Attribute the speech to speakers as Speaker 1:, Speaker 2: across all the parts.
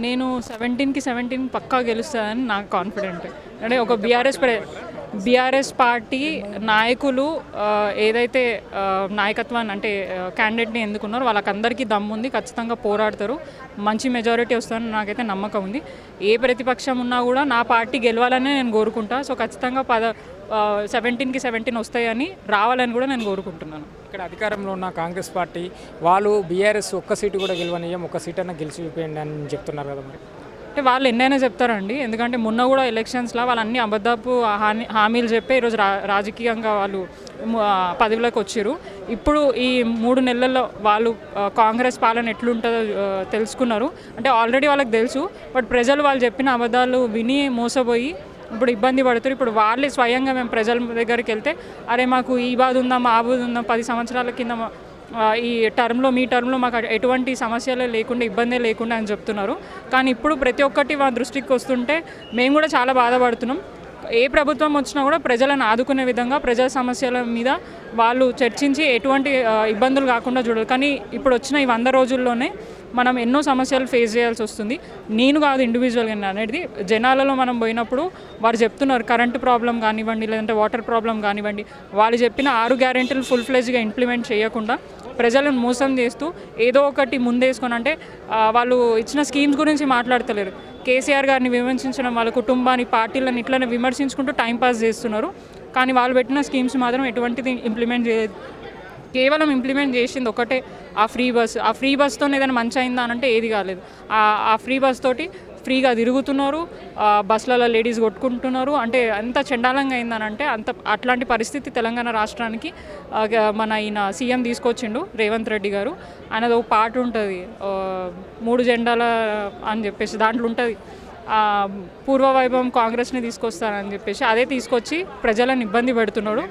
Speaker 1: నేను 17కి 17 పక్కా గెలుస్తుందని నాకు కాన్ఫిడెంట్. అంటే ఒక బీఆర్ఎస్ పార్టీ నాయకులు ఏదైతే నాయకత్వాన్ని అంటే క్యాండిడేట్ని ఎందుకున్నారో వాళ్ళకందరికీ దమ్ముంది, ఖచ్చితంగా పోరాడతారు, మంచి మెజారిటీ వస్తుందని నాకైతే నమ్మకం ఉంది. ఏ ప్రతిపక్షం ఉన్నా కూడా నా పార్టీ గెలవాలనే నేను కోరుకుంటా. సో ఖచ్చితంగా 17కి 17 వస్తాయని రావాలని కూడా నేను కోరుకుంటున్నాను.
Speaker 2: ఇక్కడ అధికారంలో ఉన్న కాంగ్రెస్ పార్టీ వాళ్ళు బీఆర్ఎస్ ఒక్క సీటు కూడా గెలవనీయం, ఒక్క సీట్ అన్న గెలిచి చూపించండి అని చెప్తున్నారు కదా. మరి
Speaker 1: అంటే వాళ్ళు ఎన్నైనా చెప్తారండి, ఎందుకంటే మొన్న కూడా ఎలక్షన్స్లో వాళ్ళు అన్ని అబద్ధపు హామీలు చెప్పి ఈరోజు రాజకీయంగా వాళ్ళు పదవిలోకి వచ్చారు. ఇప్పుడు ఈ 3 నెలల్లో వాళ్ళు కాంగ్రెస్ పాలన ఎట్లుంటుందో తెలుసుకున్నారు. అంటే ఆల్రెడీ వాళ్ళకి తెలుసు, బట్ ప్రజలు వాళ్ళు చెప్పిన అబద్ధాలు విని మోసపోయి ఇప్పుడు ఇబ్బంది పడుతారు. ఇప్పుడు వాళ్ళే స్వయంగా మేము ప్రజల దగ్గరికి వెళ్తే అరే మాకు ఈ బాధ ఉందాం ఆ బాధ ఉందాం, 10 సంవత్సరాల కింద ఈ మీ టర్మ్లో మాకు ఎటువంటి సమస్యలే లేకుండా ఇబ్బందే లేకుండా అని చెప్తున్నారు. కానీ ఇప్పుడు ప్రతి ఒక్కటి మా దృష్టికి వస్తుంటే మేము కూడా చాలా బాధపడుతున్నాం. ఏ ప్రభుత్వం వచ్చినా కూడా ప్రజలను ఆదుకునే విధంగా ప్రజా సమస్యల మీద వాళ్ళు చర్చించి ఎటువంటి ఇబ్బందులు కాకుండా చూడాలి. కానీ ఇప్పుడు వచ్చిన ఈ 100 రోజుల్లోనే మనం ఎన్నో సమస్యలు ఫేస్ చేయాల్సి వస్తుంది. నేను కాదు ఇండివిజువల్గా అనేది, జనాలలో మనం పోయినప్పుడు వారు చెప్తున్నారు కరెంటు ప్రాబ్లం కానివ్వండి, లేదంటే వాటర్ ప్రాబ్లం కానివ్వండి, వాళ్ళు చెప్పిన 6 గ్యారెంటీలు ఫుల్ ఫ్లెజ్గా ఇంప్లిమెంట్ చేయకుండా ప్రజలను మోసం చేస్తూ ఏదో ఒకటి ముందేసుకొని, అంటే వాళ్ళు ఇచ్చిన స్కీమ్స్ గురించి మాట్లాడతలేరు. కేసీఆర్ గారిని విమర్శించడం, వాళ్ళ కుటుంబాన్ని పార్టీలను ఇట్లనే విమర్శించుకుంటూ టైంపాస్ చేస్తున్నారు. కానీ వాళ్ళు పెట్టిన స్కీమ్స్ మాత్రం ఎటువంటిది ఇంప్లిమెంట్ చేయలేదు. కేవలం ఇంప్లిమెంట్ చేసింది ఒకటే, ఆ ఫ్రీ బస్తో ఏదైనా మంచి అయిందా అని అంటే ఏది కాలేదు. ఆ ఫ్రీ బస్ తోటి ఫ్రీగా తిరుగుతున్నారు, బస్సులలో లేడీస్ కొట్టుకుంటున్నారు. అంటే ఎంత చండాలంగా అయిందనంటే అట్లాంటి పరిస్థితి తెలంగాణ రాష్ట్రానికి మన ఈయన సీఎం తీసుకొచ్చిండు రేవంత్ రెడ్డి గారు. ఆయనది ఒక పాట ఉంటుంది 3 జెండాల అని చెప్పేసి, దాంట్లో ఉంటుంది పూర్వ వైభవం కాంగ్రెస్ని తీసుకొస్తానని చెప్పేసి, అదే తీసుకొచ్చి ప్రజలను ఇబ్బంది పెడుతున్నాడు.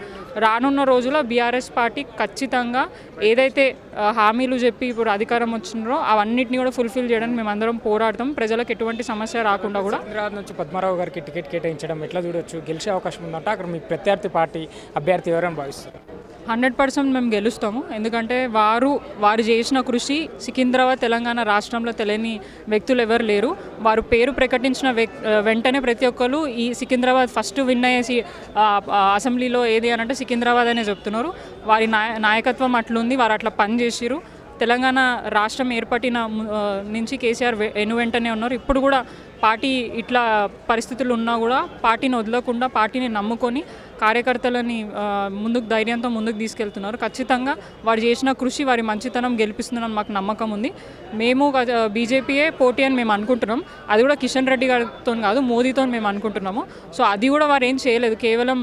Speaker 1: రానున్న రోజుల్లో బీఆర్ఎస్ పార్టీ ఖచ్చితంగా ఏదైతే హామీలు చెప్పి ఇప్పుడు అధికారం వచ్చినారో అవన్నిటిని కూడా ఫుల్ఫిల్ చేయడానికి మేమందరం పోరాడతాం. ప్రజలకు ఎటువంటి సమస్య రాకుండా కూడా.
Speaker 2: హైదరాబాద్ నుంచి పద్మారావు గారికి టికెట్ కేటాయించడం ఎట్లా చూడొచ్చు, గెలిచే అవకాశం ఉందంటే అక్కడ మీ ప్రత్యర్థి పార్టీ అభ్యర్థి ఎవరైనా భావిస్తారు?
Speaker 1: 100% మేము గెలుస్తాము. ఎందుకంటే వారు చేసిన కృషి సికింద్రాబాద్ తెలంగాణ రాష్ట్రంలో తెలియని వ్యక్తులు ఎవరు లేరు. వారు పేరు ప్రకటించిన వెంటనే ప్రతి ఒక్కరు ఈ సికింద్రాబాద్ ఫస్ట్ విన్ అయ్యేసి అసెంబ్లీలో ఏది అని అంటే సికింద్రాబాద్ అనే చెప్తున్నారు. వారి నాయకత్వం అట్లుంది, వారు అట్లా పనిచేసిరు. తెలంగాణ రాష్ట్రం ఏర్పడిన నుంచి కేసీఆర్ వెంటనే ఉన్నారు. ఇప్పుడు కూడా పార్టీ ఇట్లా పరిస్థితులు ఉన్నా కూడా పార్టీని వదలకుండా పార్టీని నమ్ముకొని కార్యకర్తలని ధైర్యంతో ముందుకు తీసుకెళ్తున్నారు. ఖచ్చితంగా వారు చేసిన కృషి, వారి మంచితనం గెలిపిస్తుందని మాకు నమ్మకం ఉంది. మేము బీజేపీయే పోటీ అని మేము అనుకుంటున్నాం. అది కూడా కిషన్ రెడ్డి గారితో కాదు, మోదీతో మేము అనుకుంటున్నాము. సో అది కూడా వారు ఏం చేయలేదు, కేవలం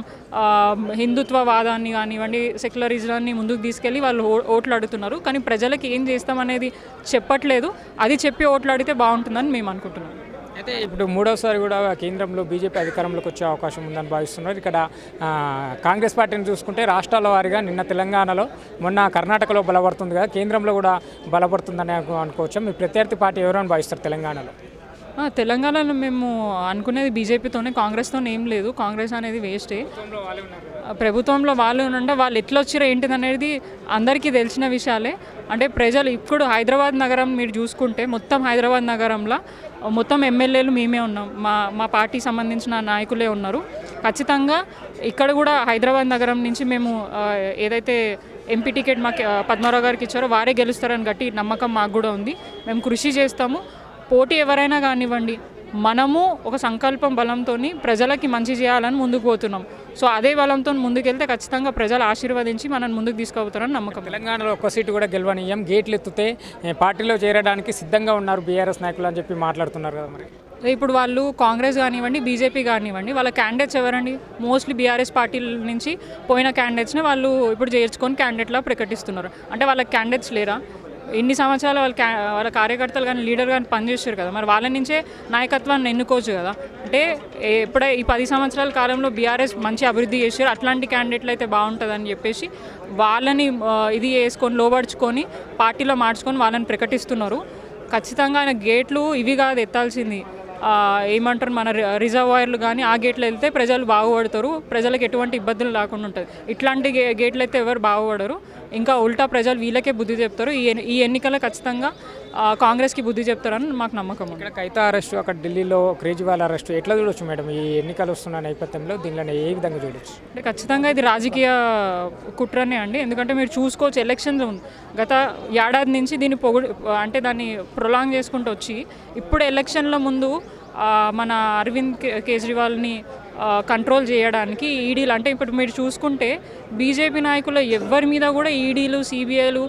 Speaker 1: హిందుత్వవాదాన్ని కానివ్వండి, సెక్యులరిజాన్ని ముందుకు తీసుకెళ్ళి వాళ్ళు ఓట్లు అడుగుతున్నారు. కానీ ప్రజలకి ఏం చేస్తామనేది చెప్పట్లేదు. అది చెప్పి ఓట్లు అడిగితే బాగుంటుందని మేము అనుకుంటున్నాం.
Speaker 2: అయితే ఇప్పుడు 3వసారి కూడా కేంద్రంలో బీజేపీ అధికారంలోకి వచ్చే అవకాశం ఉందని భావిస్తున్నారు. ఇక్కడ కాంగ్రెస్ పార్టీని చూసుకుంటే రాష్ట్రాల వారీగా నిన్న తెలంగాణలో, మొన్న కర్ణాటకలో బలపడుతుంది కదా, కేంద్రంలో కూడా బలపడుతుందని అనుకోవచ్చు. మీ ప్రత్యర్థి పార్టీ ఎవరైనా భావిస్తారు తెలంగాణలో?
Speaker 1: తెలంగాణలో మేము అనుకునేది బీజేపీతోనే, కాంగ్రెస్తో ఏం లేదు. కాంగ్రెస్ అనేది వేస్టే. ప్రభుత్వంలో వాళ్ళు ఉంటే వాళ్ళు ఎట్లా వచ్చారో ఏంటిది అనేది అందరికీ తెలిసిన విషయాలే. అంటే ప్రజలు ఇప్పుడు హైదరాబాద్ నగరం మీరు చూసుకుంటే మొత్తం హైదరాబాద్ నగరంలో మొత్తం ఎమ్మెల్యేలు మేమే ఉన్నాం, మా పార్టీ సంబంధించిన నాయకులే ఉన్నారు. ఖచ్చితంగా ఇక్కడ కూడా హైదరాబాద్ నగరం నుంచి మేము ఏదైతే ఎంపీ టికెట్ మాకు పద్మారావు గారికి ఇచ్చారో వారే గెలుస్తారని గట్టి నమ్మకం మాకు కూడా ఉంది. మేము కృషి చేస్తాము. పోటీ ఎవరైనా కానివ్వండి, మనము ఒక సంకల్పం బలంతో ప్రజలకి మంచి చేయాలని ముందుకు పోతున్నాం. సో అదే బలంతో ముందుకెళ్తే ఖచ్చితంగా ప్రజలు ఆశీర్వదించి మనల్ని ముందుకు తీసుకుపోతారని నమ్మకం.
Speaker 2: తెలంగాణలో ఒక్క సీటు కూడా గెలవనీయం, గేట్లు ఎత్తితే పార్టీలో చేరడానికి సిద్ధంగా ఉన్నారు బీఆర్ఎస్ నాయకులు అని చెప్పి మాట్లాడుతున్నారు కదా. మరి
Speaker 1: ఇప్పుడు వాళ్ళు కాంగ్రెస్ కానివ్వండి, బీజేపీ కానివ్వండి, వాళ్ళ క్యాండిడేట్స్ ఎవరండి? మోస్ట్లీ బీఆర్ఎస్ పార్టీ నుంచి పోయిన క్యాండిడేట్స్ని వాళ్ళు ఇప్పుడు చేర్చుకొని క్యాండిడేట్లా ప్రకటిస్తున్నారు. అంటే వాళ్ళకి క్యాండిడేట్స్ లేరా? ఇన్ని సంవత్సరాలు వాళ్ళ కార్యకర్తలు కానీ లీడర్ కానీ పనిచేస్తారు కదా, మరి వాళ్ళ నుంచే నాయకత్వాన్ని ఎన్నుకోవచ్చు కదా. అంటే ఎప్పుడే ఈ 10 సంవత్సరాల కాలంలో బీఆర్ఎస్ మంచి అభివృద్ధి చేశారు, అట్లాంటి క్యాండిడేట్లు అయితే బాగుంటుందని చెప్పేసి వాళ్ళని ఇది వేసుకొని లోబడుచుకొని పార్టీలో మార్చుకొని వాళ్ళని ప్రకటిస్తున్నారు. ఖచ్చితంగా ఆయన గేట్లు ఇవి కాదు ఎత్తాల్సింది, ఏమంటారు మన రిజర్వాయర్లు కానీ ఆ గేట్లు వెళ్తే ప్రజలు బాగుపడతారు, ప్రజలకు ఎటువంటి ఇబ్బందులు లేకుండా ఉంటుంది. ఇట్లాంటి గేట్లు అయితే ఎవరు బాగుపడరు, ఇంకా ఉల్టా ప్రజలు వీళ్ళకే బుద్ధి చెప్తారు. ఈ ఎన్నికల్లో ఖచ్చితంగా కాంగ్రెస్కి బుద్ధి చెప్తారని మాకు నమ్మకం ఉంది.
Speaker 2: ఇక్కడ కైతా అరెస్టు, అక్కడ ఢిల్లీలో కేజ్రీవాల్ అరెస్టు ఎట్లా చూడొచ్చు మేడం? ఈ ఎన్నికలు వస్తున్న నేపథ్యంలో దీనిలో ఏ విధంగా చూడొచ్చు?
Speaker 1: అంటే ఖచ్చితంగా ఇది రాజకీయ కుట్రనే అండి. ఎందుకంటే మీరు చూసుకోవచ్చు, ఎలక్షన్స్ గత ఏడాది నుంచి దీన్ని అంటే దాన్ని ప్రొలాంగ్ చేసుకుంటూ వచ్చి ఇప్పుడు ఎలక్షన్ల ముందు మన అరవింద్ కేజ్రీవాల్ని కంట్రోల్ చేయడానికి ఈడీలు, అంటే ఇప్పుడు మీరు చూసుకుంటే బీజేపీ నాయకులు ఎవరి మీద కూడా ఈడీలు, సిబిఐలు,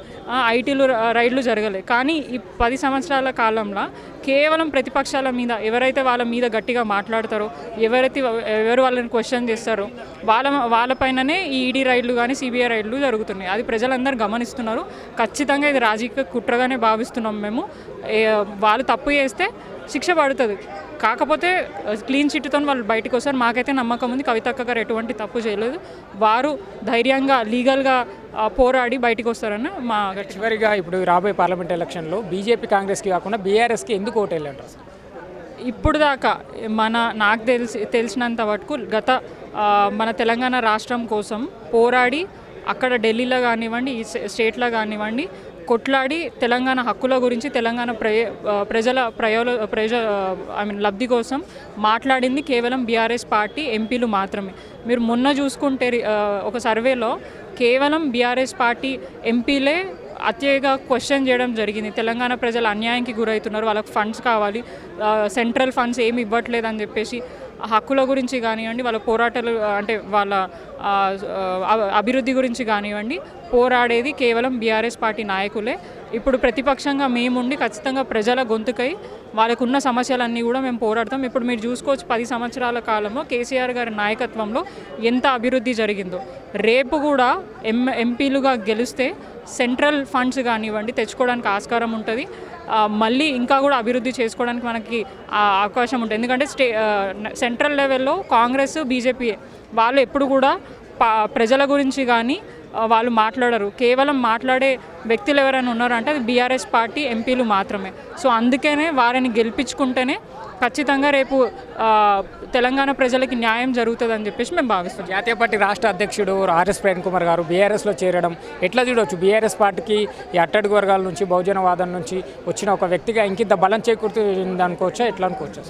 Speaker 1: ఐటీలు రైడ్లు జరగలేదు. కానీ ఈ 10 సంవత్సరాల కాలంలో కేవలం ప్రతిపక్షాల మీద ఎవరైతే వాళ్ళ మీద గట్టిగా మాట్లాడతారో, ఎవరు వాళ్ళని క్వశ్చన్ చేస్తారో వాళ్ళపైననే ఈ ఈడీ రైడ్లు కానీ సిబిఐ రైడ్లు జరుగుతున్నాయి. అది ప్రజలందరూ గమనిస్తున్నారు. ఖచ్చితంగా ఇది రాజకీయ కుట్రగానే భావిస్తున్నాం మేము. వాళ్ళు తప్పు చేస్తే శిక్ష పడుతుంది. కాకపోతే క్లీన్ చిట్తో వాళ్ళు బయటకు వస్తారు. మాకైతే నమ్మకం ఉంది కవితక్క గారు ఎటువంటి తప్పు చేయలేదు. వారు ధైర్యంగా లీగల్గా పోరాడి బయటకు వస్తారని మా.
Speaker 2: చివరిగా ఇప్పుడు రాబోయే పార్లమెంట్ ఎలక్షన్లో బీజేపీ కాంగ్రెస్కి కాకుండా బీఆర్ఎస్కి ఎందుకు ఓటు వెళ్ళంటారు?
Speaker 1: ఇప్పుడు దాకా నాకు తెలిసినంత వరకు మన తెలంగాణ రాష్ట్రం కోసం పోరాడి అక్కడ ఢిల్లీలో కానివ్వండి, ఈ స్టేట్లో కానివ్వండి కొట్లాడి తెలంగాణ హక్కుల గురించి, తెలంగాణ లబ్ధి కోసం మాట్లాడింది కేవలం బీఆర్ఎస్ పార్టీ ఎంపీలు మాత్రమే. మీరు మొన్న చూసుకుంటే ఒక సర్వేలో కేవలం బీఆర్ఎస్ పార్టీ ఎంపీలే అత్యగా క్వశ్చన్ చేయడం జరిగింది. తెలంగాణ ప్రజలు అన్యాయానికి గురవుతున్నారు, వాళ్ళకి ఫండ్స్ కావాలి, సెంట్రల్ ఫండ్స్ ఏమి ఇవ్వట్లేదు అని చెప్పేసి హక్కుల గురించి కానివ్వండి, వాళ్ళ పోరాటాలు అంటే వాళ్ళ అభివృద్ధి గురించి కానివ్వండి పోరాడేది కేవలం బీఆర్ఎస్ పార్టీ నాయకులే. ఇప్పుడు ప్రతిపక్షంగా మేముండి ఖచ్చితంగా ప్రజల గొంతుకై వాళ్ళకున్న సమస్యలన్నీ కూడా మేము పోరాడతాం. ఇప్పుడు మీరు చూసుకోవచ్చు 10 సంవత్సరాల కాలంలో కేసీఆర్ గారి నాయకత్వంలో ఎంత అభివృద్ధి జరిగిందో. రేపు కూడా ఎంపీలుగా గెలిస్తే సెంట్రల్ ఫండ్స్ కానివ్వండి తెచ్చుకోవడానికి ఆస్కారం ఉంటుంది. మళ్ళీ ఇంకా కూడా అభివృద్ధి చేసుకోవడానికి మనకి అవకాశం ఉంటుంది. ఎందుకంటే సెంట్రల్ లెవెల్లో కాంగ్రెస్, బీజేపీ వాళ్ళు ఎప్పుడు కూడా ప్రజల గురించి కానీ వాళ్ళు మాట్లాడరు. కేవలం మాట్లాడే వ్యక్తులు ఎవరైనా ఉన్నారంటే అది బీఆర్ఎస్ పార్టీ ఎంపీలు మాత్రమే. సో అందుకనే వారిని గెలిపించుకుంటేనే ఖచ్చితంగా రేపు తెలంగాణ ప్రజలకి న్యాయం జరుగుతుందని చెప్పేసి మేము భావిస్తాం.
Speaker 2: జాతీయ పార్టీ రాష్ట్ర అధ్యక్షుడు ఆర్ఎస్ ప్రవీణ్ కుమార్ గారు బీఆర్ఎస్లో చేరడం ఎట్లా చూడవచ్చు? బీఆర్ఎస్ పార్టీకి ఈ అట్టడుగు వర్గాల నుంచి, బహుజనవాదం నుంచి వచ్చిన ఒక వ్యక్తిగా ఇంకింత బలం చేకూరుతుంది అనుకోవచ్చా, ఎట్లా అనుకోవచ్చా?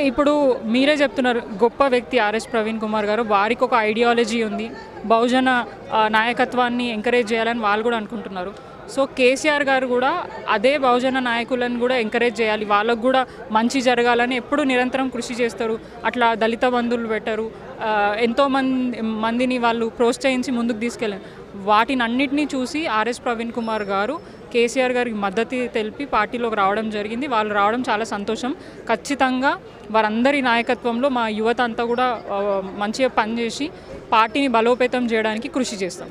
Speaker 1: ఇప్పుడు మీరే చెప్తున్నారు, గొప్ప వ్యక్తి ఆర్ఎస్ ప్రవీణ్ కుమార్ గారు, వారికి ఒక ఐడియాలజీ ఉంది, బహుజన నాయకత్వాన్ని ఎంకరేజ్ చేయాలని వాళ్ళు కూడా అనుకుంటున్నారు. సో కేసీఆర్ గారు కూడా అదే బహుజన నాయకులను కూడా ఎంకరేజ్ చేయాలి, వాళ్ళకు కూడా మంచి జరగాలని ఎప్పుడు నిరంతరం కృషి చేస్తారు. అట్లా దళిత బంధువులు పెట్టారు, ఎంతో మందిని వాళ్ళు ప్రోత్సహించి ముందుకు తీసుకెళ్ళారు. వాటిని అన్నిటినీ చూసి ఆర్ఎస్ ప్రవీణ్ కుమార్ గారు కేసీఆర్ గారికి మద్దతు తెలిపి పార్టీలోకి రావడం జరిగింది. వాళ్ళు రావడం చాలా సంతోషం. ఖచ్చితంగా వారందరి నాయకత్వంలో మా యువత అంతా కూడా మంచిగా పనిచేసి పార్టీని బలోపేతం చేయడానికి కృషి చేస్తాం.